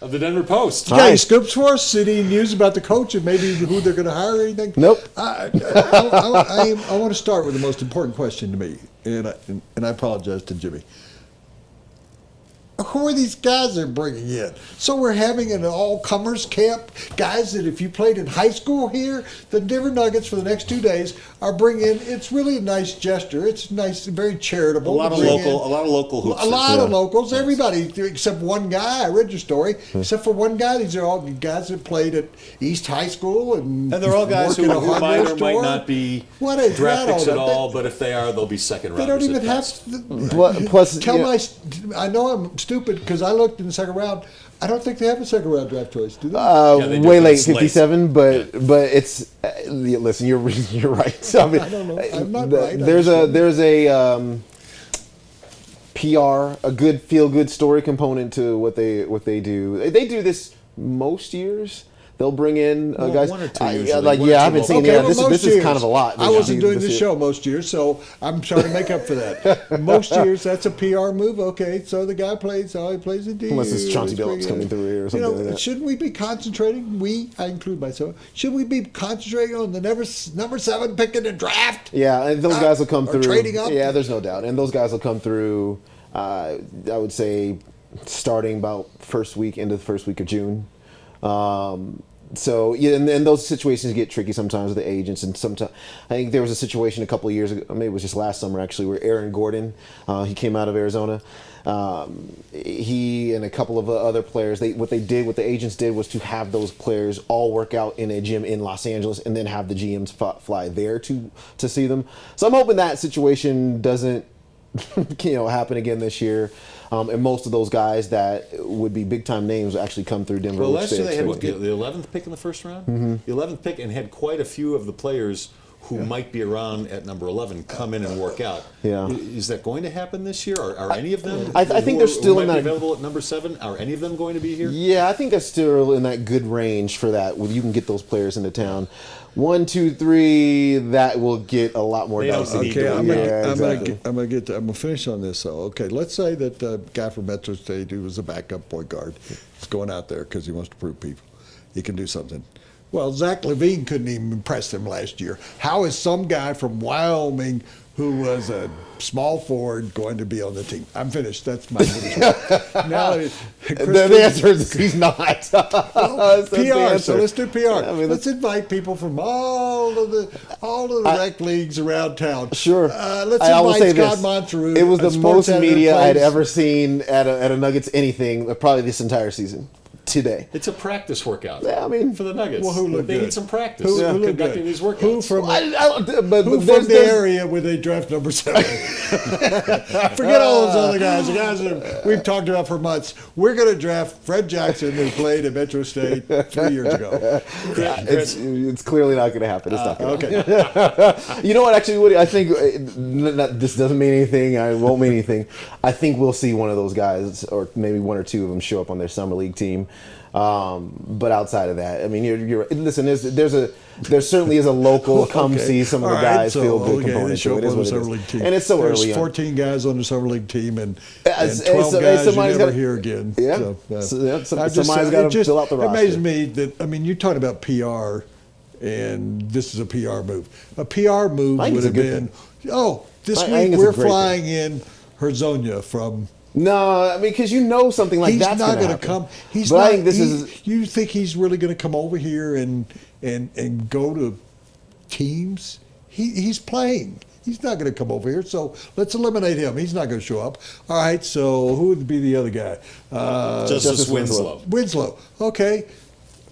of the Denver Post. You got any scoops for us? Any news about the coach and maybe who they're going to hire or anything? Nope. I want to start with the most important question to me, and I apologize to Jimmy. Who are these guys they're bringing in? So we're having an all-comers camp. Guys that if you played in high school here, the Denver Nuggets for the next 2 days are bringing in. It's really a nice gesture. It's nice, very charitable. A lot of local hoops. A lot of locals. Everybody except one guy. I read your story. Except for one guy. These are all guys that played at East High School and they're all guys who might or might not be draft that picks at all. But if they are, they'll be second rounders. They don't even have. Plus, I know I'm stupid because I looked in the second round. I don't think they have a second round draft choice, do they? They way late, 57. But it's listen. You're right. I mean, I don't know. I'm not right. There's a PR, a good feel good story component to what they do. They do this most years. They'll bring in guys. 1 or 2 years. I haven't seen. This is kind of a lot. I wasn't doing this show most years, so I'm trying to make up for that. Most years, that's a PR move. Okay, so the guy plays. He plays a deal. Unless it's Chauncey Billups coming through here or something like that. Shouldn't we be concentrating? I include myself. Should we be concentrating on the number 7 pick in the draft? Yeah, and those guys will come through. Trading up. Yeah, there's no doubt, and those guys will come through. I would say starting about into the first week of June. So yeah, and those situations get tricky sometimes with the agents, and sometimes I think there was a situation a couple of years ago, maybe it was just last summer actually, where Aaron Gordon, he came out of Arizona. He and a couple of other players, what the agents did was to have those players all work out in a gym in Los Angeles, and then have the GMs fly there to see them. So I'm hoping that situation doesn't happen again this year. And most of those guys that would be big time names actually come through Denver. Well, last year they had the 11th pick in the first round, the 11th pick, and had quite a few of the players who might be around at number 11 come in and work out. Yeah, is that going to happen this year? Are any of them? I think they're still in that available at number 7. Are any of them going to be here? Yeah, I think that's still in that good range for that. When you can get those players into town. 1, 2, 3, that will get a lot more dicey. Okay, I'm gonna finish on this. So, okay, let's say that the guy from Metro State who was a backup point guard is going out there because he wants to prove people he can do something. Well, Zach LaVine couldn't even impress them last year. How is some guy from Wyoming who was a small forward going to be on the team? I'm finished. That's my finish. Now, the answer is he's not. Well, PR. So let's do PR. Yeah, let's invite people from all of the rec leagues around town. Sure. Let's invite Scott Monteru. It was the most media I'd ever seen at a Nuggets anything, probably this entire season. Today. It's a practice workout. Yeah, I mean, for the Nuggets. Well, they need some practice conducting these workouts. Who from the area where they draft number 7? Forget all those other guys. The guys that we've talked about for months. We're going to draft Fred Jackson, who played at Metro State 3 years ago. It's clearly not going to happen. It's not going to happen. You know what? Actually, Woody, I think this doesn't mean anything. I won't mean anything. I think we'll see one of those guys, or maybe 1 or 2 of them, show up on their summer league team. But outside of that, I mean, you're listen. There certainly is a local come see some of the guys feel good component to it. Is what it is. And it's so early. There's 14 guys on the summer league team, and 12 guys you never hear again. Yeah, somebody's got to fill out the roster. It amazes me that, I mean, you talk about PR, and this is a PR move. A PR move would have been, this week we're flying in Herzonia from. No, I mean, because something like that's not going to come. He's not. I think you think he's really going to come over here and go to teams? He's playing. He's not going to come over here. So let's eliminate him. He's not going to show up. All right. So who would be the other guy? Justice Winslow. Winslow. Okay.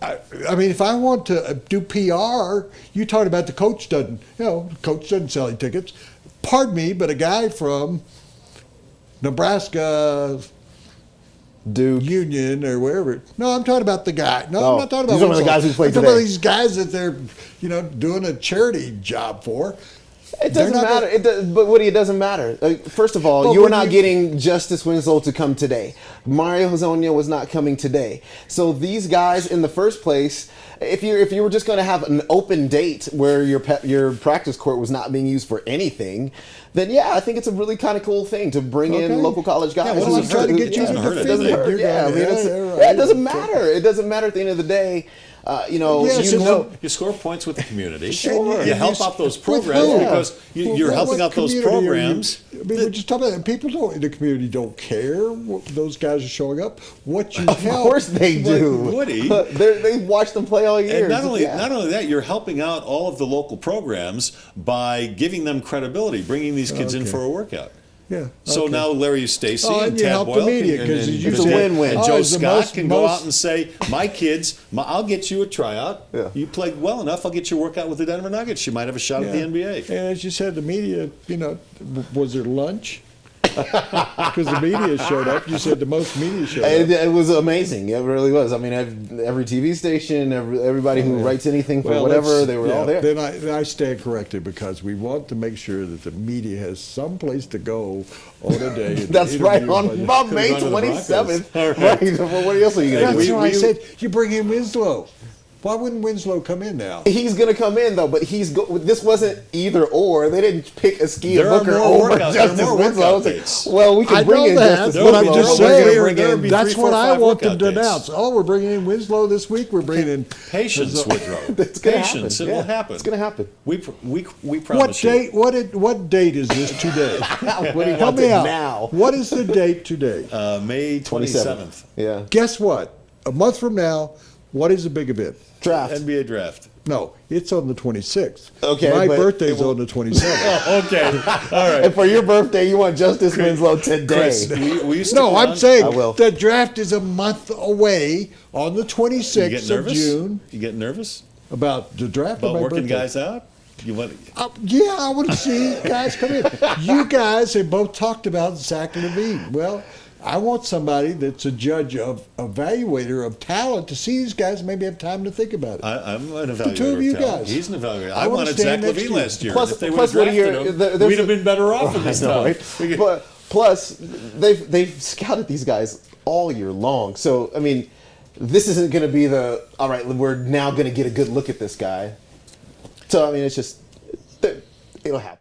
I mean, if I want to do PR, you talked about the coach doesn't. Coach doesn't sell any tickets. Pardon me, but a guy from Nebraska, Duke, Union, or wherever. No, I'm talking about the guy. No, I'm not talking about these are the guys who played today. I'm talking about these guys that they're, doing a charity job for. It doesn't matter. But Woody, it doesn't matter. First of all, you are not getting Justice Winslow to come today. Mario Hezonja was not coming today. So these guys, in the first place, if you were just going to have an open date where your practice court was not being used for anything, then yeah, I think it's a really kind of cool thing to bring in local college guys. Yeah, well, I'm trying to get you to defend it. Doesn't hurt. Yeah, I mean, it doesn't matter. It doesn't matter at the end of the day. You score points with the community. Sure. You help out those programs because you're helping out those programs. I mean, we're just talking about people in the community don't care what those guys are showing up. What you Of course they do. Woody, they watch them play all year. And not only that, you're helping out all of the local programs by giving them credibility, bringing these kids in for a workout. Yeah. So now Larry Stacey and and you Tad help the Boyle media, and 'cause it's a win-win. And Joe it's the Scott can go most- out and say, my kids, I'll get you a tryout. Yeah. You played well enough, I'll get you a workout with the Denver Nuggets. You might have a shot at the NBA. And as you said, the media, was there lunch? Because the media showed up. You said the most media showed up. It was amazing. It really was. I mean, every TV station, everybody who writes anything for whatever, they were all there. Then I stand corrected because we want to make sure that the media has some place to go on a day. That's right, on May 27th. Right. Well, what else are you going to do? That's why I said you bring in Winslow. Why wouldn't Winslow come in now? He's going to come in, though, but this wasn't either or. They didn't pick a ski There are Booker more over workout- there are Justice more Winslow. workout dates. Well, we can I bring know in that, Justice but I'm Winslow. just We're saying. gonna be That's 3, what 4, I 5 want them workout to dates. announce. Oh, we're bringing in Winslow this week. We're bringing in Patience, Woodrow. It's going to Patience. happen. It will happen. It's going to happen. We What promise you. date? What date is this today? What do you Help want me out. now? What is the date today? May 27th. Yeah. Guess what? A month from now, what is the big event? Draft. NBA draft. No, it's on the 26th. Okay, My but birthday's it will- on the 27th. Okay. All right. And for your birthday, you want Justice Winslow today. Chris, will you stick No, I'm around? saying I will. the draft is a month away on the You 26th get of nervous? June. You get nervous About the draft or about my working birthday? guys out? You want? Yeah, I want to see guys come in. You guys have both talked about Zach Levine. Well, I want somebody that's a judge of evaluator of talent to see these guys and maybe have time to think about it. I'm an evaluator. two of you talent. guys. He's an evaluator. I I wanna wanted stand Zach next to Levine you. last year. Plus- if they would plus, have what do you- drafted him, there's we'd have a- been better off in this I know, town. right? But plus, they've scouted these guys all year long. So I mean, this isn't going to be all right. We're now going to get a good look at this guy. So I mean, it's just it'll happen.